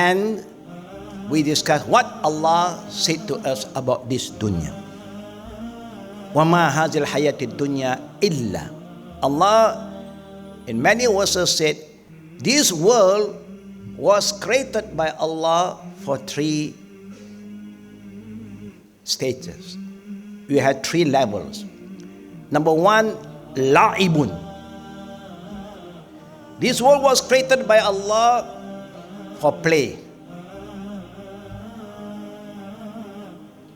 and we discuss what Allah said to us about this dunya. وَمَا هَذِي الْحَيَاةِ الدُّنْيَا إِلَّا. Allah in many verses said, this world was created by Allah for 3 stages. We had 3 levels. Number 1, la'ibun. This world was created by Allah for play.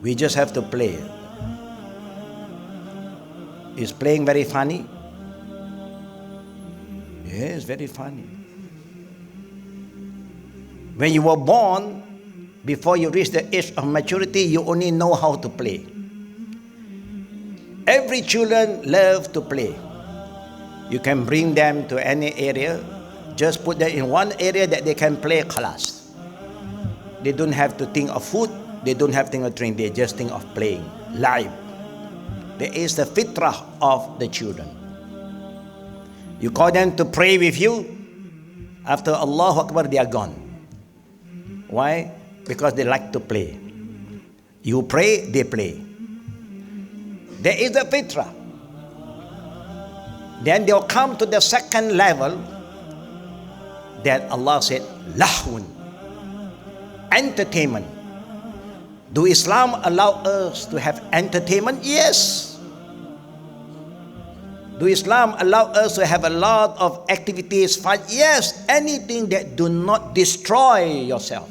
We just have to play. Is playing very funny? Yes, very funny. When you were born, before you reach the age of maturity, you only know how to play. Every children love to play. You can bring them to any area, just put them in one area that they can play class. They don't have to think of food, they don't have to think of drink, they just think of playing, live. There is the fitrah of the children. You call them to pray with you, after Allahu Akbar they are gone. Why? Because they like to play. You pray, they play. There is the fitrah. Then they'll come to the second level that Allah said, lahun, entertainment. Do Islam allow us to have entertainment? Yes. Do Islam allow us to have a lot of activities, fun? Yes. Anything that do not destroy yourself.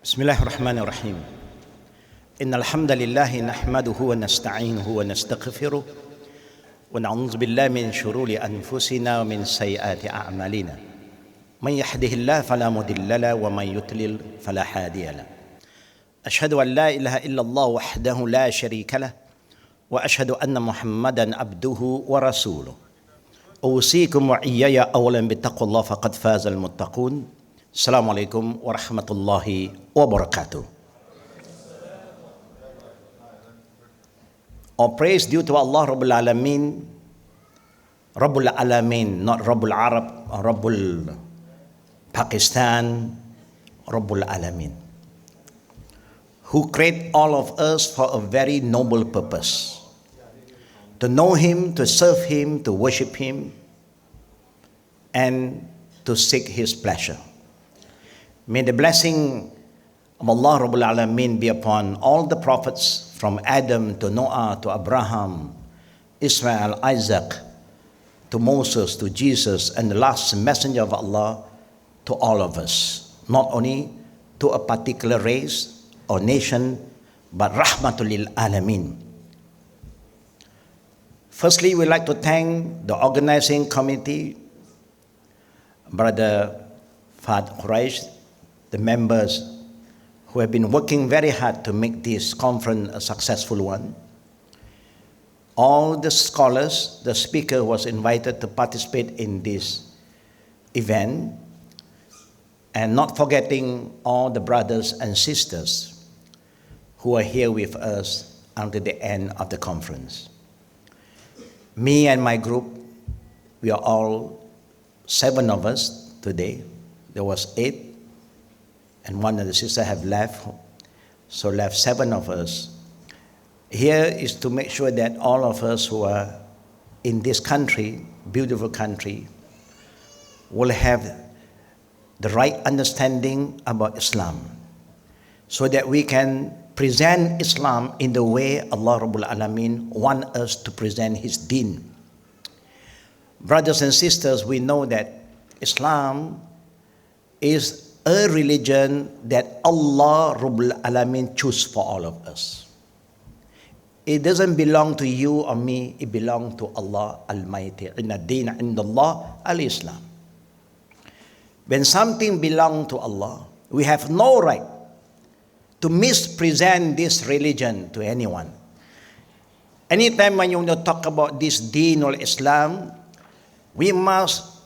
بسم الله الرحمن الرحيم إن الحمد لله نحمده ونستعينه ونستغفره ونعوذ بالله من شرور أنفسنا ومن سيئات أعمالنا من يهده الله فلا مضل له ومن يضلل فلا هادي له أشهد أن لا إله إلا الله وحده لا شريك له وأشهد أن محمدا عبده ورسوله أوصيكم وإياي أولا بتقوى الله فقد فاز المتقون. Assalamualaikum warahmatullahi wabarakatuh. All praise due to Allah Rabbul Alameen, Rabbul Alameen, not Rabbul Arab or Rabbul Pakistan, Rabbul Alameen, who create all of us for a very noble purpose, to know Him, to serve Him, to worship Him, and to seek His pleasure. May the blessing of Allah Rabbul Alameen be upon all the prophets from Adam to Noah to Abraham, Ismail, Isaac, to Moses, to Jesus, and the last messenger of Allah to all of us, not only to a particular race or nation, but Rahmatul lil Alameen. Firstly, we'd like to thank the organizing committee, Brother Fahd Quraish, the members who have been working very hard to make this conference a successful one. All the scholars, the speaker was invited to participate in this event, and not forgetting all the brothers and sisters who are here with us until the end of the conference. Me and my group, we are all 7 of us today. There was 8. And one of the sisters have left, so left 7 of us. Here is to make sure that all of us who are in this country, beautiful country, will have the right understanding about Islam, so that we can present Islam in the way Allah Rabbul Alameen wants us to present His deen. Brothers and sisters, we know that Islam is a religion that Allah Rabbul Alameen choose for all of us. It doesn't belong to you or me, it belongs to Allah Almighty. Inna deen indallah al-Islam. When something belongs to Allah, we have no right to mispresent this religion to anyone. Anytime when you want to talk about this deen or Islam, we must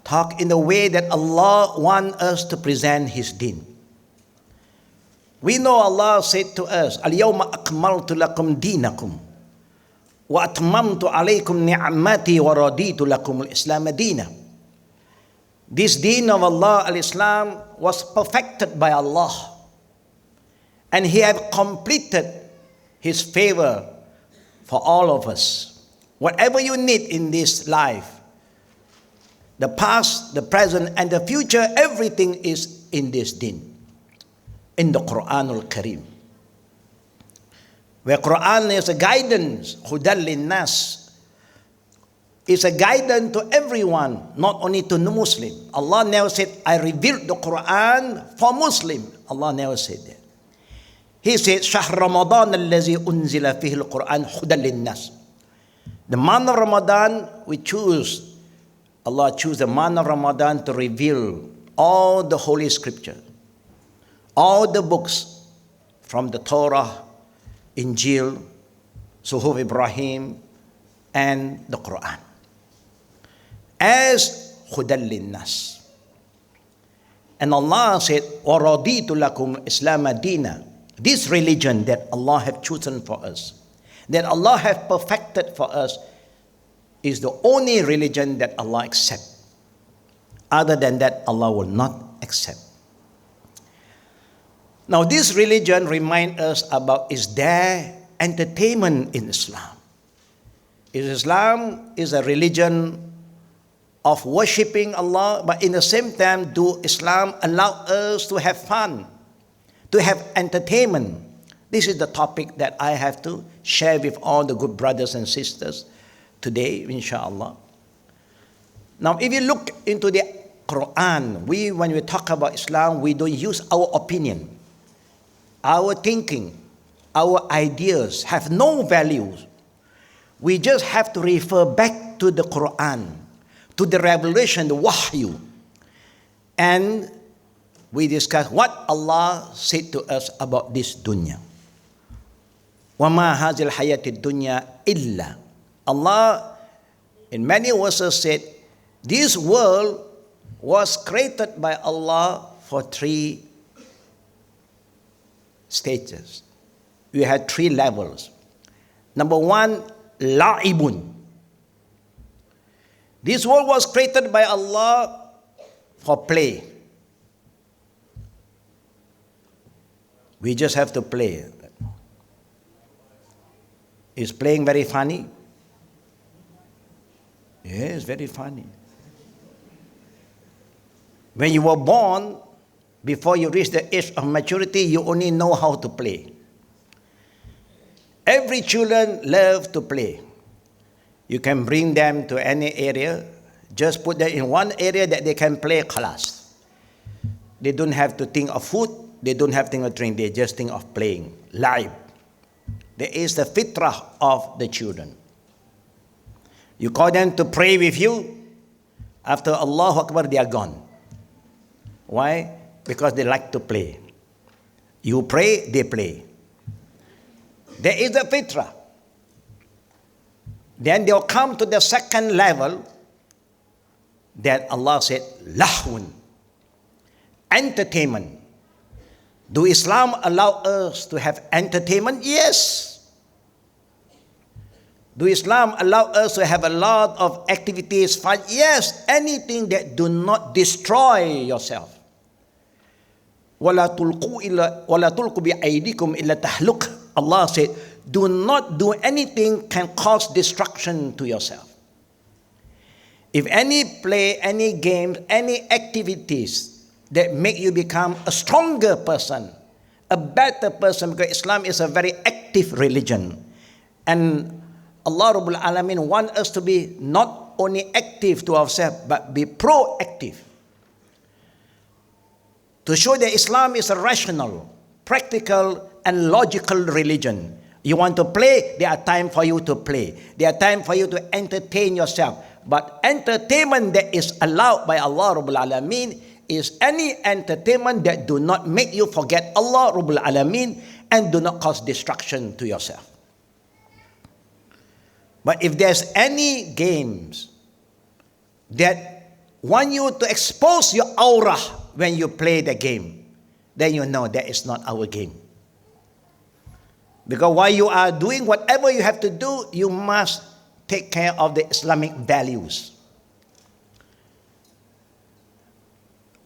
talk in the way that Allah wants us to present His deen. We know Allah said to us, "Al-yawma akmaltu lakum dinakum wa atmamtu alaykum ni'mati wa raditu lakum al-Islam dina." This deen of Allah, al-Islam, was perfected by Allah, and He had completed His favor for all of us. Whatever you need in this life, the past, the present, and the future, everything is in this deen, in the Quran al-Kareem. Where Quran is a guidance, Hudal lin-nas, is a guidance to everyone, not only to the Muslim. Allah never said, I revealed the Quran for Muslim. Allah never said that. He said, Shahr Ramadan allazi unzila fihi al-Quran hudal lin-nas. The month of Ramadan, Allah chose the month of Ramadan to reveal all the Holy Scripture, all the books from the Torah, Injil, Suhuf Ibrahim, and the Quran, as hudal lin-nas. And Allah said, وَرَضِيتُ لَكُمْ إِسْلَامَ دِينًا. This religion that Allah have chosen for us, that Allah have perfected for us, is the only religion that Allah accepts. Other than that, Allah will not accept. Now, this religion reminds us about, is there entertainment in Islam? Islam is a religion of worshipping Allah, but in the same time, do Islam allow us to have fun, to have entertainment? This is the topic that I have to share with all the good brothers and sisters today, inshallah. Now, if you look into the Quran, when we talk about Islam, we don't use our opinion. Our thinking, our ideas have no values. We just have to refer back to the Quran, to the revelation, the wahyu. And we discuss what Allah said to us about this dunya. وَمَا هَذِي الْحَيَاةِ الدُّنْيَا إِلَّا. Allah in many verses said, this world was created by Allah for 3 stages. We had 3 levels. Number 1, la'ibun. This world was created by Allah for play. We just have to play. Is playing very funny? Yes, very funny. When you were born, before you reach the age of maturity, you only know how to play. Every children love to play. You can bring them to any area, just put them in one area that they can play class. They don't have to think of food, they don't have to think of drink, they just think of playing, live. There is the fitrah of the children. You call them to pray with you, after Allahu Akbar, they are gone. Why? Because they like to play. You pray, they play. There is the fitrah. Then they'll come to the second level that Allah said, lahun, entertainment. Do Islam allow us to have entertainment? Yes. Do Islam allow us to have a lot of activities, fun? Yes. Anything that do not destroy yourself. وَلَا تُلْقُوا بِأَيْدِكُمْ إِلَّا تَهْلُكَ. Allah said, do not do anything can cause destruction to yourself. If any play, any games, any activities that make you become a stronger person, a better person, because Islam is a very active religion. And Allah Rabbul Alameen wants us to be not only active to ourselves, but be proactive. To show that Islam is a rational, practical, and logical religion. You want to play, there are time for you to play. There are time for you to entertain yourself. But entertainment that is allowed by Allah Rabbul Alameen is any entertainment that do not make you forget Allah Rabbul Alameen and do not cause destruction to yourself. But if there's any games that want you to expose your aura when you play the game, then you know that is not our game. Because while you are doing whatever you have to do, you must take care of the Islamic values.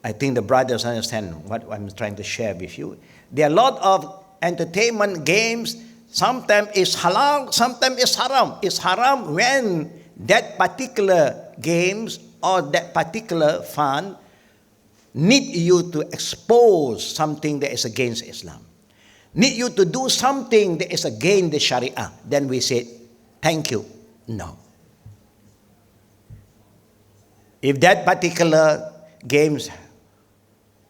I think the brothers understand what I'm trying to share with you. There are a lot of entertainment games. Sometimes it's halal, sometimes it's haram. It's haram when that particular games or that particular fun need you to expose something that is against Islam. Need you to do something that is against the Sharia. Then we say, thank you. No. If that particular games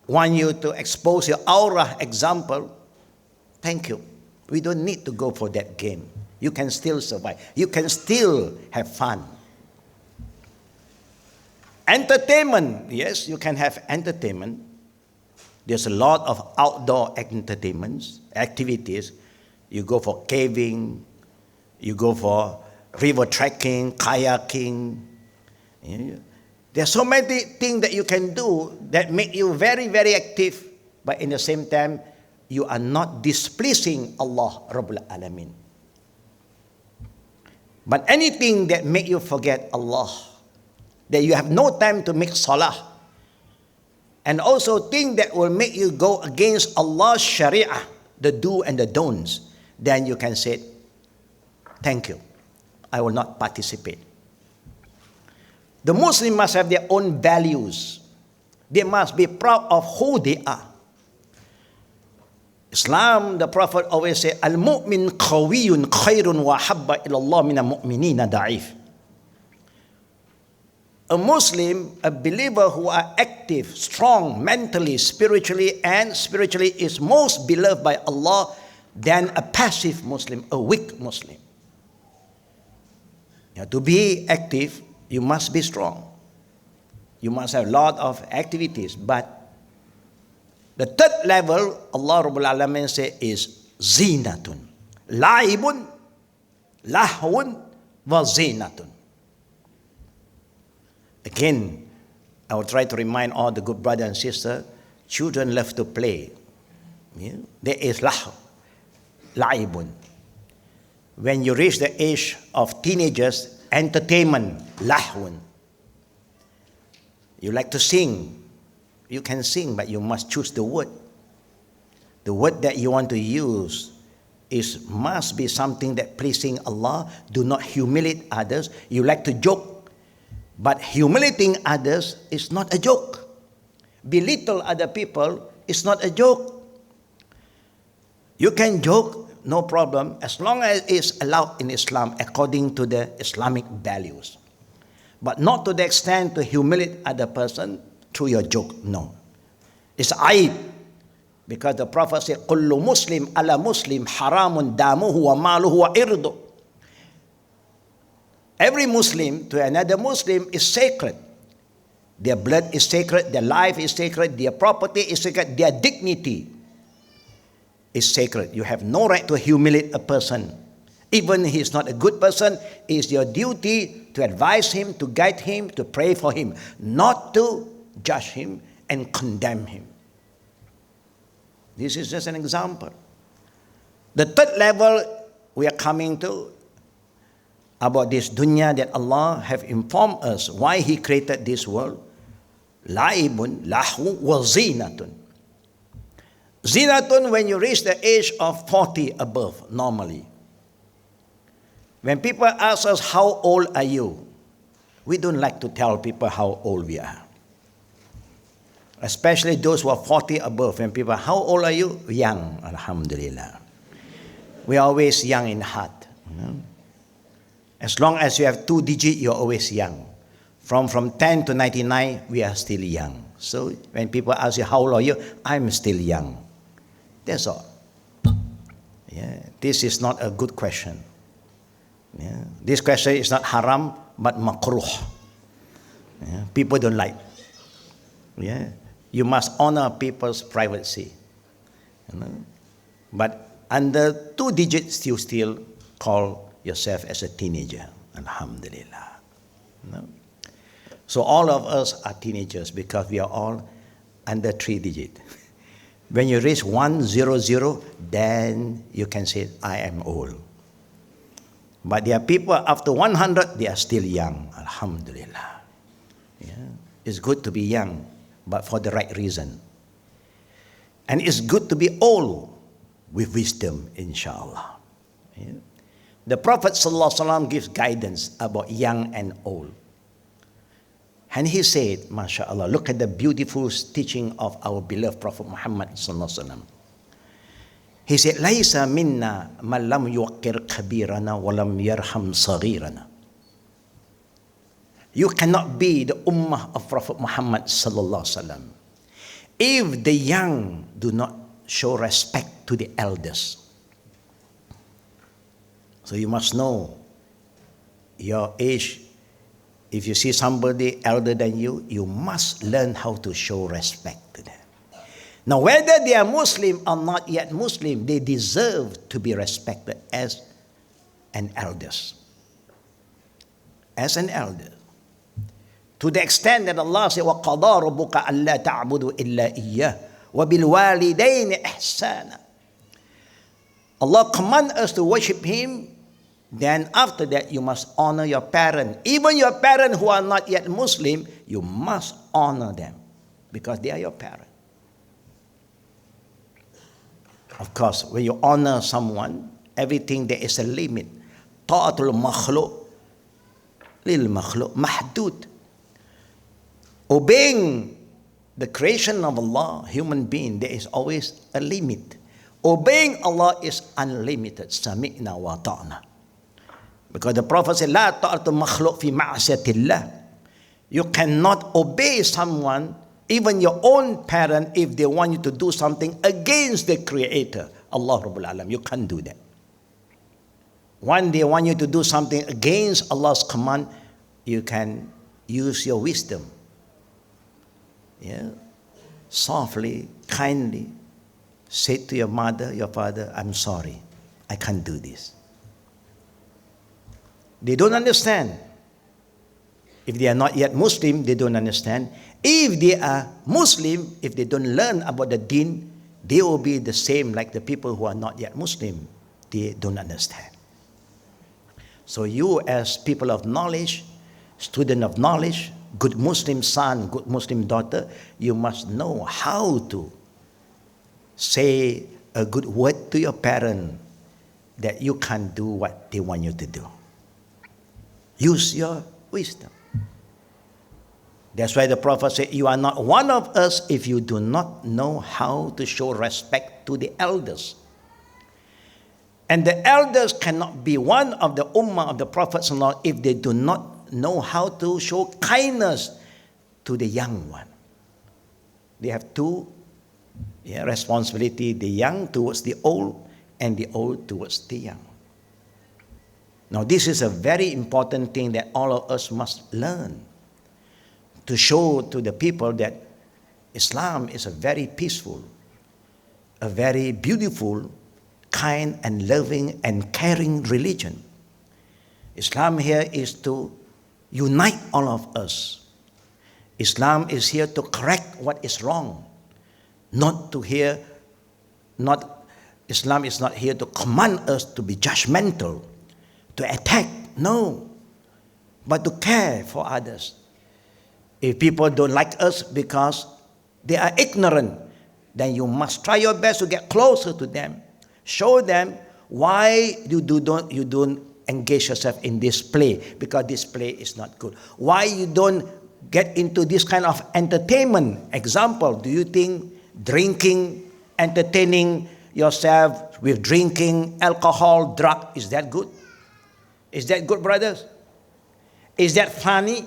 want you to expose your aura, example, thank you. We don't need to go for that game. You can still survive. You can still have fun. Entertainment, yes, you can have entertainment. There's a lot of outdoor entertainments, activities. You go for caving, you go for river trekking, kayaking. There's so many things that you can do that make you very, very active, but in the same time, you are not displeasing Allah Rabbul Alameen. But anything that make you forget Allah, that you have no time to make salah, and also things that will make you go against Allah's Sharia, the do and the don'ts, then you can say, thank you, I will not participate. The Muslim must have their own values. They must be proud of who they are. Islam, the Prophet always said, Al-mu'min qawiyun khairun wa habba ilallah min al-mu'minina da'if. A Muslim, a believer who are active, strong, mentally, spiritually, is most beloved by Allah than a passive Muslim, a weak Muslim. To be active, you must be strong. You must have a lot of activities. But the third level, Allah Rabbul Alamin says, is zinatun. La'ibun, lahun, wa zinatun. Again, I will try to remind all the good brothers and sisters, children love to play. There is la'ibun. When you reach the age of teenagers, entertainment, lahun. You like to sing. You can sing, but you must choose the word. The word that you want to use must be something that pleasing Allah. Do not humiliate others. You like to joke, but humiliating others is not a joke. Belittle other people is not a joke. You can joke, no problem, as long as it's allowed in Islam according to the Islamic values. But not to the extent to humiliate other person through your joke, no. It's aib. Because the Prophet said, Kullu Muslim ala Muslim haramun damuhu wa maluhu wa irdu. Every Muslim to another Muslim is sacred. Their blood is sacred, their life is sacred, their property is sacred, their dignity is sacred. You have no right to humiliate a person. Even if he is not a good person, it is your duty to advise him, to guide him, to pray for him, not to judge him and condemn him. This is just an example. The third level we are coming to about this dunya that Allah have informed us why He created this world. La'ibun, lahu, wa zinatun. Zinatun, when you reach the age of 40 above, normally. When people ask us, how old are you? We don't like to tell people how old we are. Especially those who are 40 above. When people, how old are you? Young, alhamdulillah. We are always young in heart. As long as you have 2 digits, you're always young. From 10 to 99, we are still young. So when people ask you, how old are you? I'm still young. That's all. Yeah, this is not a good question. Yeah. This question is not haram, but makruh. Yeah. People don't like. Yeah. You must honor people's privacy. But under 2 digits, you still call yourself as a teenager. Alhamdulillah. No? So all of us are teenagers because we are all under 3 digit. When you reach 100, then you can say, I am old. But there are people after 100, they are still young. Alhamdulillah. Yeah. It's good to be young, but for the right reason. And it's good to be old with wisdom, inshallah. Yeah. The Prophet ﷺ gives guidance about young and old. And he said, MashaAllah, look at the beautiful teaching of our beloved Prophet Muhammad ﷺ. He said, Laisa minna man lam yuqir kabirana wa lam yarham saghirana. You cannot be the ummah of Prophet Muhammad ﷺ if the young do not show respect to the elders. So you must know your age. If you see somebody elder than you, you must learn how to show respect to them. Now, whether they are Muslim or not yet Muslim, they deserve to be respected as an elders. As an elder. To the extent that Allah said, وَقَضَى رَبُّكَ أَلَّا تَعْبُدُوا إِلَّا إِيَّهُ وَبِالْوَالِدَيْنِ إِحْسَانًا. Allah commands us to worship Him. Then after that, you must honor your parents. Even your parents who are not yet Muslim, you must honor them because they are your parents. Of course, when you honor someone, everything there is a limit. Ta'atul makhluk lil makhluk mahdud. Obeying the creation of Allah, human being, there is always a limit. Obeying Allah is unlimited. Sami'na wa ta'na. Because the Prophet said, La ta'atul makhluk fi ma'asiyatillah. You cannot obey someone, even your own parent, if they want you to do something against the Creator, Allah Rabbul Alam. You can't do that. When they want you to do something against Allah's command, you can use your wisdom. Yeah, softly, kindly, say to your mother, your father, I'm sorry, I can't do this. They don't understand. If they are not yet Muslim, they don't understand. If they are Muslim, if they don't learn about the deen, they will be the same like the people who are not yet Muslim. They don't understand. So you as people of knowledge, student of knowledge, good Muslim son, good Muslim daughter, you must know how to say a good word to your parent that you can't do what they want you to do. Use your wisdom. That's why the Prophet said, you are not one of us if you do not know how to show respect to the elders. And the elders cannot be one of the ummah of the Prophet if they do not know how to show kindness to the young one. They have two responsibility, the young towards the old and the old towards the young. Now this is a very important thing that all of us must learn to show to the people that Islam is a very peaceful, a very beautiful, kind and loving and caring religion. Islam here is to unite all of us. Islam is here to correct what is wrong, Islam is not here to command us to be judgmental, to attack, no, but to care for others. If people don't like us because they are ignorant, then you must try your best to get closer to them. Show them why you don't engage yourself in this play, because this play is not good. Why you don't get into this kind of entertainment. Example, do you think drinking, entertaining yourself with drinking, alcohol, drug, is that good? Is that good, brothers? Is that funny?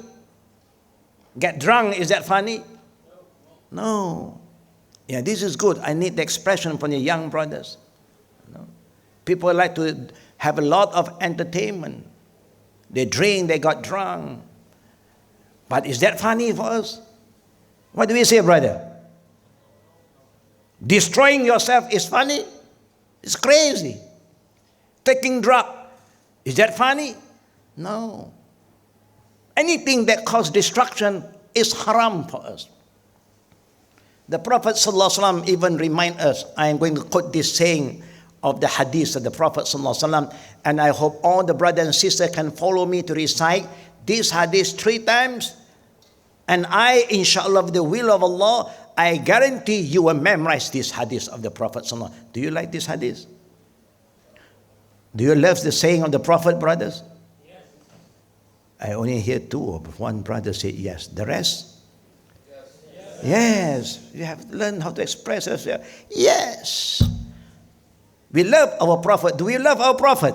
Get drunk, is that funny? No. Yeah, this is good. I need the expression from the young brothers. No. People like to have a lot of entertainment. They drink, they got drunk. But is that funny for us? What do we say, brother? Destroying yourself is funny? It's crazy. Taking drug, is that funny? No. Anything that causes destruction is haram for us. The Prophet ﷺ even remind us, I am going to quote this saying of the Hadees of the Prophet ﷺ, and I hope all the brothers and sisters can follow me to recite this Hadith 3 times, and I, inshallah, with the will of Allah, I guarantee you will memorize this Hadith of the Prophet ﷺ. Do you like this Hadith? Do you love the saying of the Prophet, brothers? Yes. I only hear 2 of one brother say yes. The rest? Yes, you have to learn how to express yourself. Yes. We love our Prophet. Do we love our Prophet?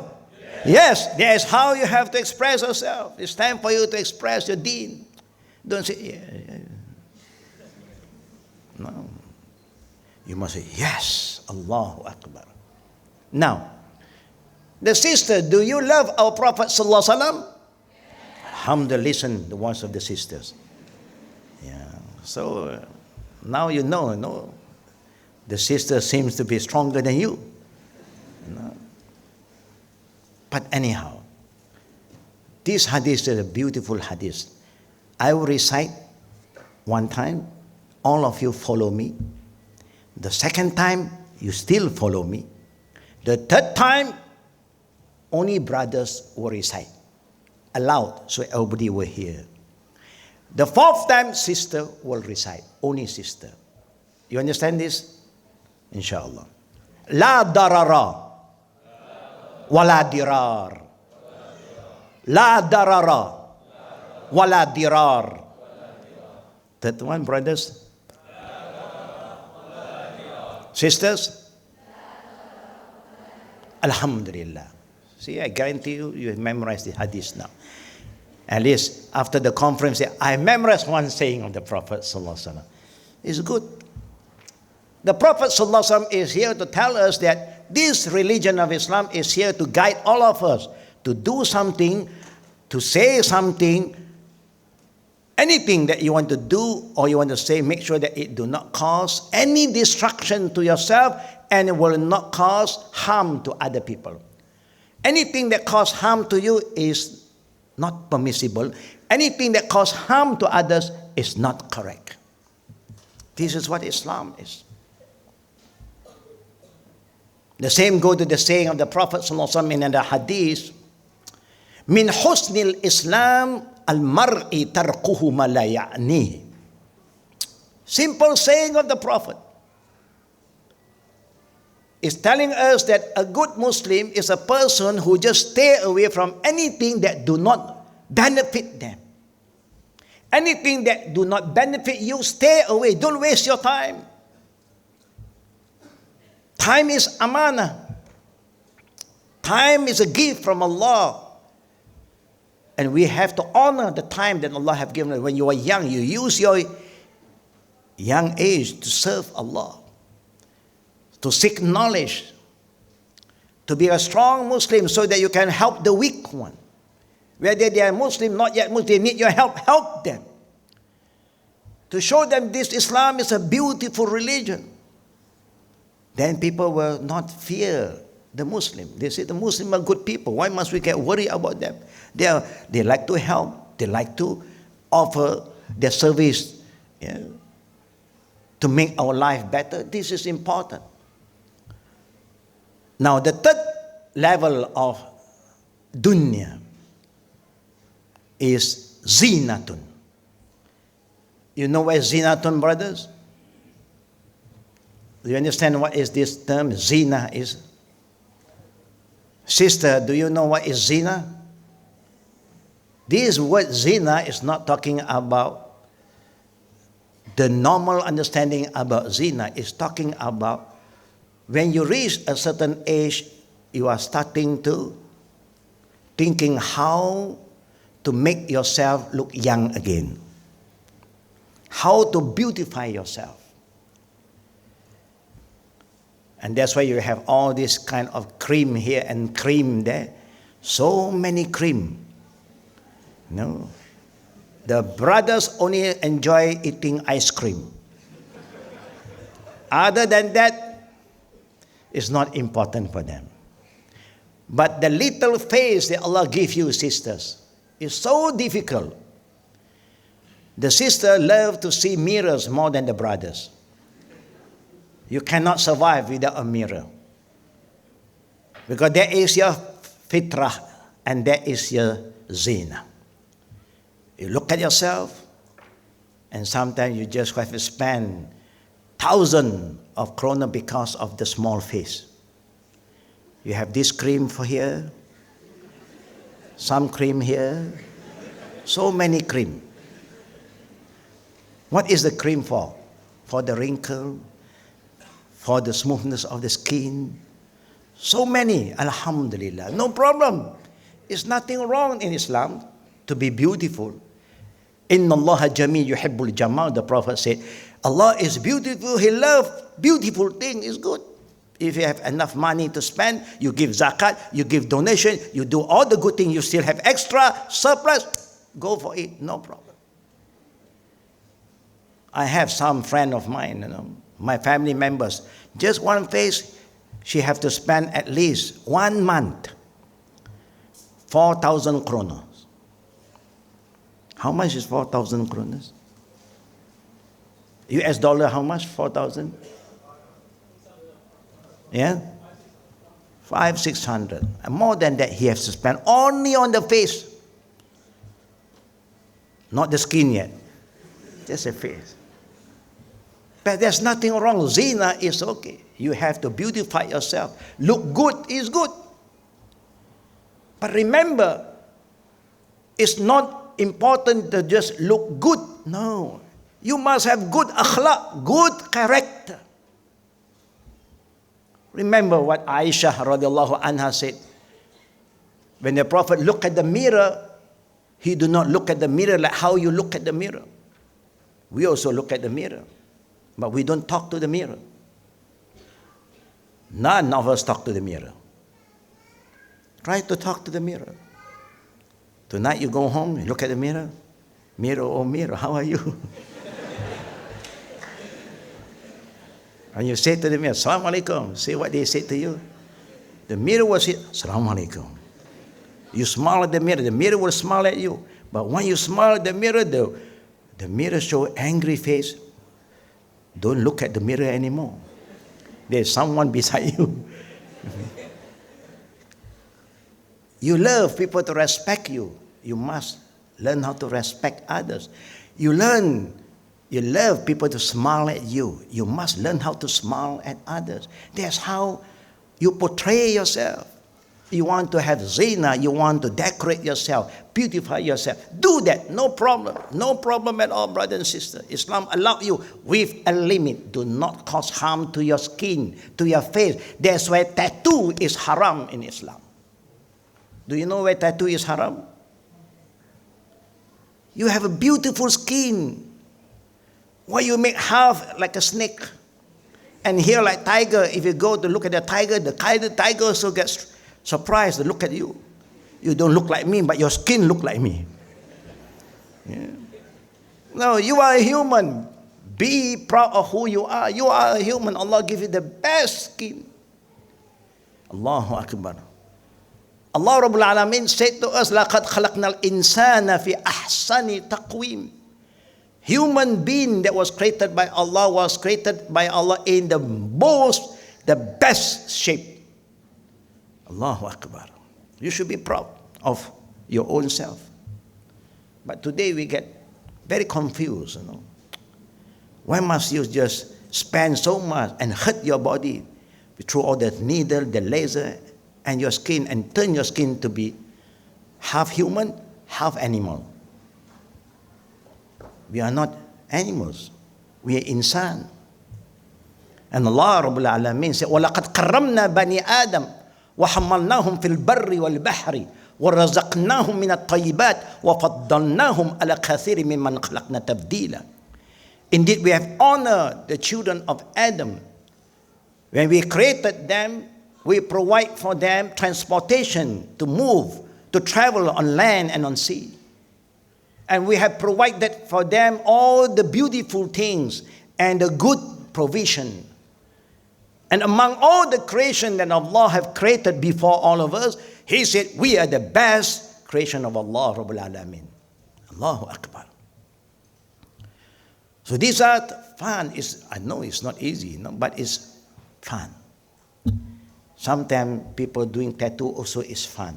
Yes. That is how you have to express yourself. It's time for you to express your deen. Don't say, yeah. No. You must say, yes, Allahu Akbar. Now, the sister, do you love our Prophet Sallallahu Alaihi Wasallam? Alhamdulillah, listen the voice of the sisters. Yeah. So now you know, no, the sister seems to be stronger than you. No. But anyhow, this hadith is a beautiful hadith. I will recite 1 time, all of you follow me. The 2nd time, you still follow me. The 3rd time, only brothers will recite aloud, so everybody will hear. The 4th time, sister will recite. Only sister. You understand this? Inshallah. La darara. Wala dirar. La darara. Wala dirar. That one, brothers? Sisters? Alhamdulillah. See, I guarantee you, you have memorized the hadith now. At least after the conference, I memorized one saying of the Prophet Sallallahu Alaihi Wasallam. It's good. The Prophet Sallallahu Alaihi Wasallam is here to tell us that this religion of Islam is here to guide all of us to do something, to say something, anything that you want to do or you want to say, make sure that it do not cause any destruction to yourself and it will not cause harm to other people. Anything that causes harm to you is not permissible. Anything that causes harm to others is not correct. This is what Islam is. The same goes to the saying of the Prophet ﷺ in the Hadees, Min husnil Islam al-mar'i tarkuhu ma la ya'ni. Simple saying of the Prophet. Is telling us that a good Muslim is a person who just stay away from anything that do not benefit them. Anything that do not benefit you, stay away. Don't waste your time. Time is amana. Time is a gift from Allah. And we have to honor the time that Allah have given us. When you are young, you use your young age to serve Allah, to seek knowledge, to be a strong Muslim so that you can help the weak one. Whether they are Muslim, not yet Muslim, they need your help, help them. To show them this Islam is a beautiful religion. Then people will not fear the Muslim. They say the Muslims are good people. Why must we get worried about them? They like to help. They like to offer their service, to make our life better. This is important. Now, the 3rd level of dunya is zinatun. You know what is zinatun, brothers? Do you understand what is this term? Zina is. Sister, do you know what is zina? This word zina is not talking about the normal understanding about zina. It's talking about when you reach a certain age, you are starting to thinking how to make yourself look young again. How to beautify yourself. And that's why you have all this kind of cream here and cream there. So many cream. No. The brothers only enjoy eating ice cream. Other than that, it's not important for them. But the little face that Allah gives you, sisters, is so difficult. The sister love to see mirrors more than the brothers. You cannot survive without a mirror. Because that is your fitrah and that is your zina. You look at yourself and sometimes you just have to spend thousands of krona because of the small face. You have this cream for here, some cream here, so many cream. What is the cream for? For the wrinkle, for the smoothness of the skin. So many, alhamdulillah, no problem. It's nothing wrong in Islam to be beautiful. Inna Allah jameel yuhibbul jamal, the Prophet said, Allah is beautiful, He loves beautiful things, it's good. If you have enough money to spend, you give zakat, you give donation, you do all the good things, you still have extra, surplus, go for it, no problem. I have some friend of mine, my family members, just one face, she have to spend at least 1 month, 4,000 kronas. How much is 4,000 kronas? US dollar, how much? 4,000? Yeah? 500-600. And more than that, he has to spend only on the face. Not the skin yet. Just the face. But there's nothing wrong. Zina is okay. You have to beautify yourself. Look good is good. But remember, it's not important to just look good. No. You must have good akhlaq, good character. Remember what Aisha radiallahu anha said. When the Prophet looked at the mirror, he do not look at the mirror like how you look at the mirror. We also look at the mirror, but we don't talk to the mirror. None of us talk to the mirror. Try to talk to the mirror. Tonight you go home, you look at the mirror. Mirror, oh mirror, how are you? And you say to the mirror, Assalamu alaikum. Say what they say to you. The mirror will say, Assalamu alaikum. You smile at the mirror will smile at you. But when you smile at the mirror show angry face. Don't look at the mirror anymore. There's someone beside you. You love people to respect you. You must learn how to respect others. You love people to smile at you. You must learn how to smile at others. That's how you portray yourself. You want to have zina, you want to decorate yourself, beautify yourself. Do that, no problem. No problem at all, brother and sister. Islam allows you with a limit. Do not cause harm to your skin, to your face. That's why tattoo is haram in Islam. Do you know why tattoo is haram? You have a beautiful skin. Why you make half like a snake? And here like tiger, if you go to look at the tiger also gets surprised to look at you. You don't look like me, but your skin look like me. Yeah. No, you are a human. Be proud of who you are. You are a human. Allah give you the best skin. Allahu Akbar. Allah Rabbul Alameen said to us, لَقَدْ خَلَقْنَا الْإِنسَانَ فِي أَحْسَنِ تَقْوِيمٍ. Human being that was created by Allah in the best shape. Allahu Akbar. You should be proud of your own self. But today we get very confused, Why must you just spend so much and hurt your body through all the needle, the laser, and your skin, and turn your skin to be half human, half animal? We are not animals. We are insan. And Allah Rabbul Alameen said, وَلَقَدْ كَرَّمْنَا بَنِي آدَمَ وَحَمَّلْنَاهُمْ فِي الْبَرِّ وَالْبَحْرِ وَرَزَقْنَاهُمْ مِنَ الطَّيِّبَاتِ وَفَضَّلْنَاهُمْ عَلَى كَثِيرٍ مِّمَّنْ خَلَقْنَا تَفْضِيلًا. Indeed, we have honored the children of Adam. When we created them, we provide for them transportation to move, to travel on land and on sea. And we have provided for them all the beautiful things and the good provision. And among all the creation that Allah have created before all of us, He said, we are the best creation of Allah Rabbul Alameen. Allahu Akbar. So these are fun. I know it's not easy, but it's fun. Sometimes people doing tattoo also is fun.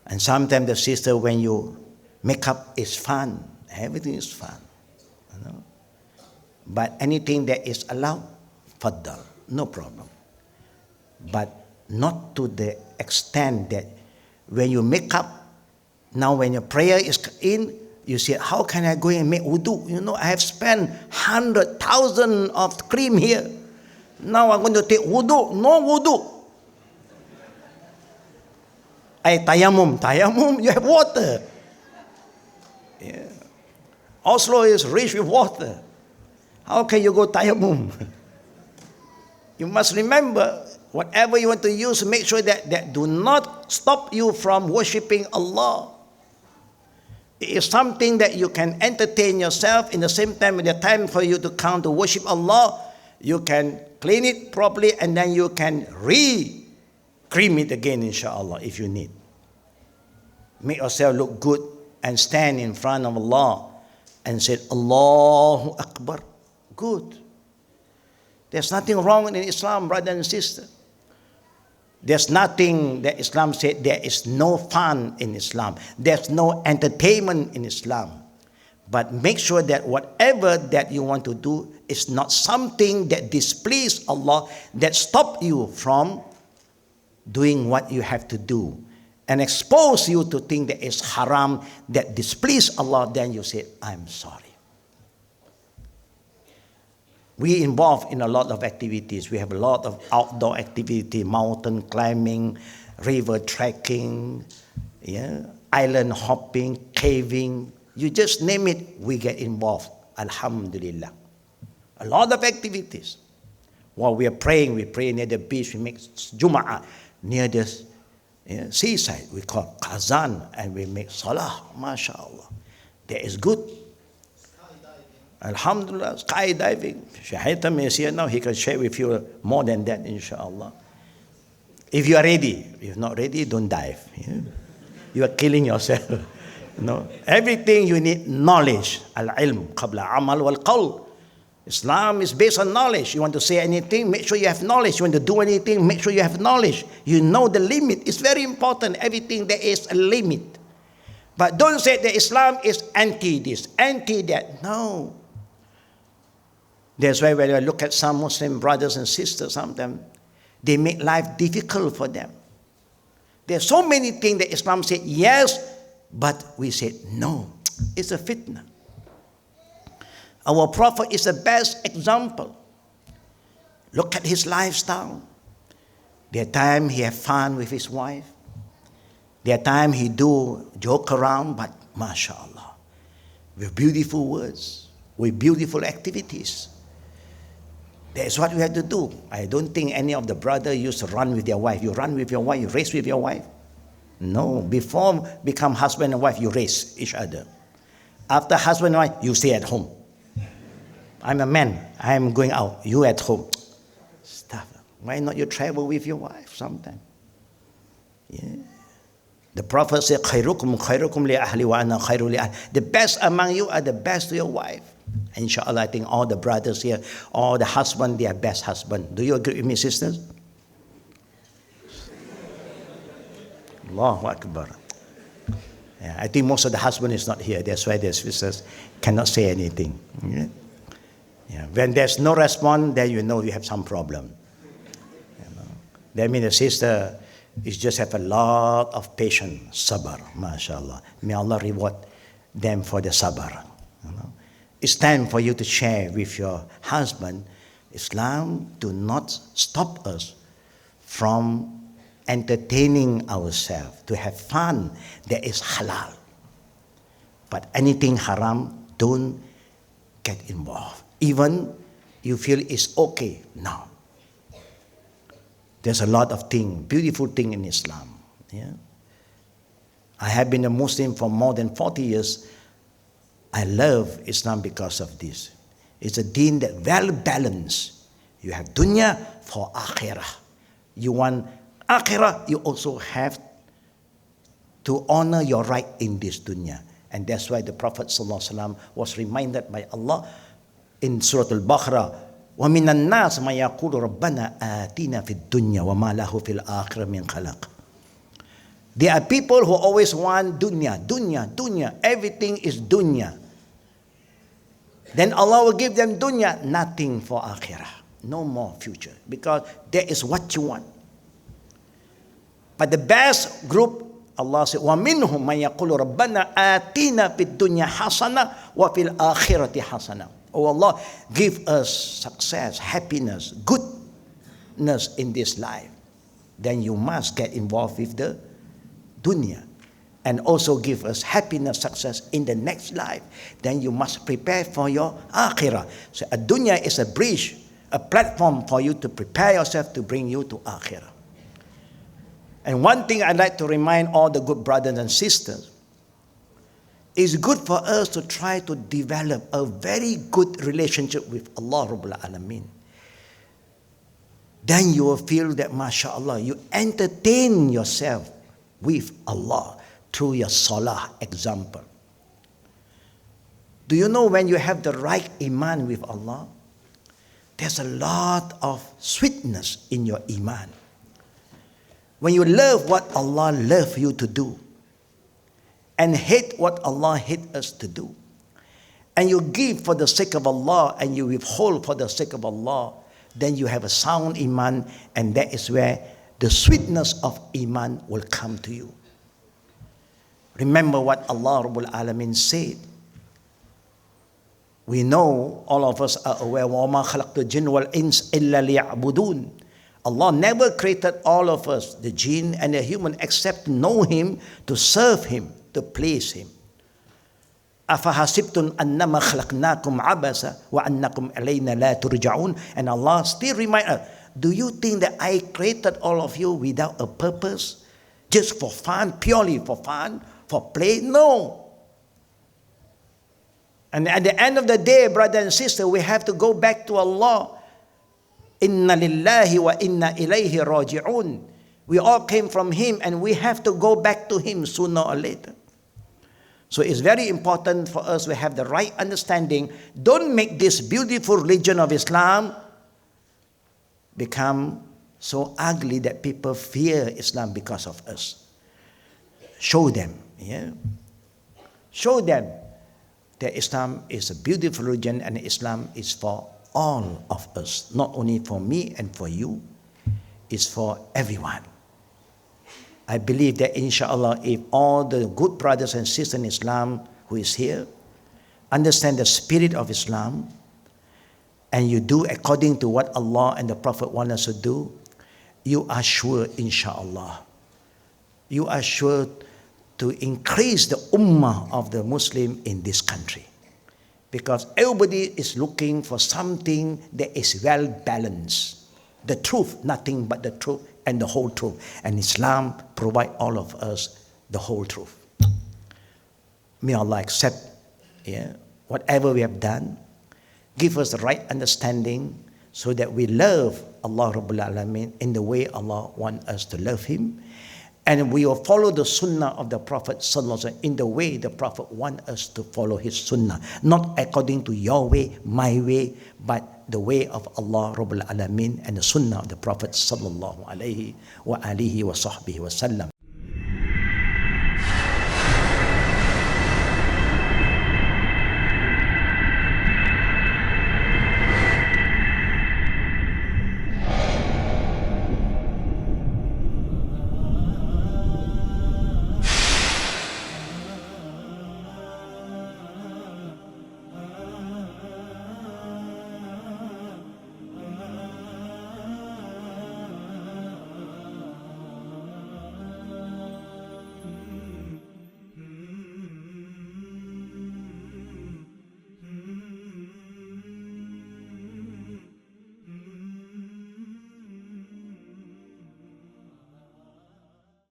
And sometimes the sister, when you make up, is fun. Everything is fun. But anything that is allowed, faddal, no problem. But not to the extent that when you make up, now when your prayer is in, you say, how can I go and make wudu? I have spent 100,000 of cream here. Now I'm going to take wudu. No wudu. Tayammum, you have water. Yeah. Oslo is rich with water. How can you go tayammum? You must remember, whatever you want to use, make sure that do not stop you from worshipping Allah. It is something that you can entertain yourself. In the same time, when the time for you to come to worship Allah, you can clean it properly and then you can cream it again, inshallah, if you need. Make yourself look good and stand in front of Allah and say, Allahu Akbar. Good. There's nothing wrong in Islam, brother and sister. There's nothing that Islam said, there is no fun in Islam. There's no entertainment in Islam. But make sure that whatever that you want to do is not something that displeases Allah, that stop you from doing what you have to do and expose you to things that is haram, that displease Allah. Then you say, I'm sorry. We involved in a lot of activities. We have a lot of outdoor activity, mountain climbing, river trekking, island hopping, caving. You just name it, we get involved. Alhamdulillah. A lot of activities. While we are praying, we pray near the beach, we make Jum'ah near the seaside. We call Qazan and we make Salah, mashallah. That is good. Alhamdulillah, skydiving. Shahaitam is here now, he can share with you more than that, inshallah. If you are ready. If you're not ready, don't dive. You are killing yourself. Everything you need knowledge. Al-ilm qabla amal wal qawl. Islam is based on knowledge. You want to say anything, make sure you have knowledge. You want to do anything, make sure you have knowledge. You know the limit. It's very important. Everything there is a limit. But don't say that Islam is anti this, anti that. No. That's why when I look at some Muslim brothers and sisters, sometimes they make life difficult for them. There are so many things that Islam said yes, but we said no. It's a fitna. Our Prophet is the best example. Look at his lifestyle. There are times he have fun with his wife. There are times he do joke around, but mashallah, with beautiful words, with beautiful activities. That's what we have to do. I don't think any of the brothers used to run with their wife. You run with your wife, you race with your wife. No, before become husband and wife, you race each other. After husband and wife, you stay at home. I'm a man, I'm going out, you at home. Stuff. Why not you travel with your wife sometime? The Prophet said, khairukum li ahli wa ana khairu li ahli. The best among you are the best to your wife. Inshallah, I think all the brothers here, all the husbands, they are best husband. Do you agree with me, sisters? Allahu Akbar. I think most of the husband is not here. That's why the sisters cannot say anything. When there's no response, then you know you have some problem. That means the sister is just have a lot of patience, sabr, mashallah. May Allah reward them for the sabr. It's time for you to share with your husband. Islam do not stop us from entertaining ourselves, to have fun. That is halal. But anything haram, don't get involved. Even you feel it's okay. No. There's a lot of things, beautiful things in Islam. I have been a Muslim for more than 40 years. I love Islam because of this. It's a deen that well balanced You have dunya for akhirah. You want akhirah, you also have to honor your right in this dunya. And that's why the Prophet ﷺ was reminded by Allah in Surah Al-Baqarah, وَمِنَ النَّاسِ مَا يَقُولُ رَبَّنَا آتِنَا فِي الدُّنْيَا وَمَا لَهُ فِي الْآخِرَةِ مِنْ خَلَقٍ. There are people who always want dunya, dunya, dunya. Everything is dunya. Then Allah will give them dunya, nothing for akhirah. No more future. Because that is what you want. But the best group, Allah said, وَمِنْهُمْ مَنْ يَقُولُ رَبَّنَا آتِنَا فِي الدُّنْيَا حَسَنَةً وَفِي الْآخِرَةِ حَسَنَةً. Oh Allah, give us success, happiness, goodness in this life. Then you must get involved with the dunya. And also give us happiness, success in the next life. Then you must prepare for your akhirah. So a dunya is a bridge, a platform for you to prepare yourself to bring you to akhirah. And one thing I'd like to remind all the good brothers and sisters, it's good for us to try to develop a very good relationship with Allah Rabbul Alameen. Then you will feel that, mashallah, you entertain yourself with Allah through your salah example. Do you know when you have the right iman with Allah, there's a lot of sweetness in your iman. When you love what Allah loves you to do, and hate what Allah hates us to do, and you give for the sake of Allah, and you withhold for the sake of Allah, then you have a sound iman, and that is where the sweetness of iman will come to you. Remember what Allah Rabbul Alameen said. We know, all of us are aware, وَمَا خَلَقْتُ الْجِنَّ وَالْإِنسَ إِلَّا لِيَعْبُدُونَ. Allah never created all of us, the jinn and the human, except to know Him, to serve Him, to please Him. أَفَحَسِبْتُمْ أَنَّمَا خَلَقْنَاكُمْ عَبَثًا وَأَنَّكُمْ إِلَيْنَا لَا تُرْجَعُونَ. And Allah still reminds us, do you think that I created all of you without a purpose? Just for fun, purely for fun, for play? No. And at the end of the day, brother and sister, we have to go back to Allah. Inna lillahi wa inna ilayhi raji'un. We all came from Him and we have to go back to Him sooner or later. So it's very important for us to have the right understanding. Don't make this beautiful religion of Islam become so ugly that people fear Islam because of us. Show them, show them that Islam is a beautiful religion and Islam is for all of us, not only for me and for you, it's for everyone. I believe that inshallah, if all the good brothers and sisters in Islam who is here understand the spirit of Islam, and you do according to what Allah and the Prophet want us to do, you are sure, inshallah, you are sure to increase the ummah of the Muslim in this country. Because everybody is looking for something that is well balanced. The truth, nothing but the truth and the whole truth. And Islam provides all of us the whole truth. May Allah accept whatever we have done. Give us the right understanding so that we love Allah Rabbul Alameen in the way Allah wants us to love Him. And we will follow the sunnah of the Prophet ﷺ in the way the Prophet wants us to follow his sunnah. Not according to your way, my way, but the way of Allah Rabbul Alameen and the sunnah of the Prophet ﷺ.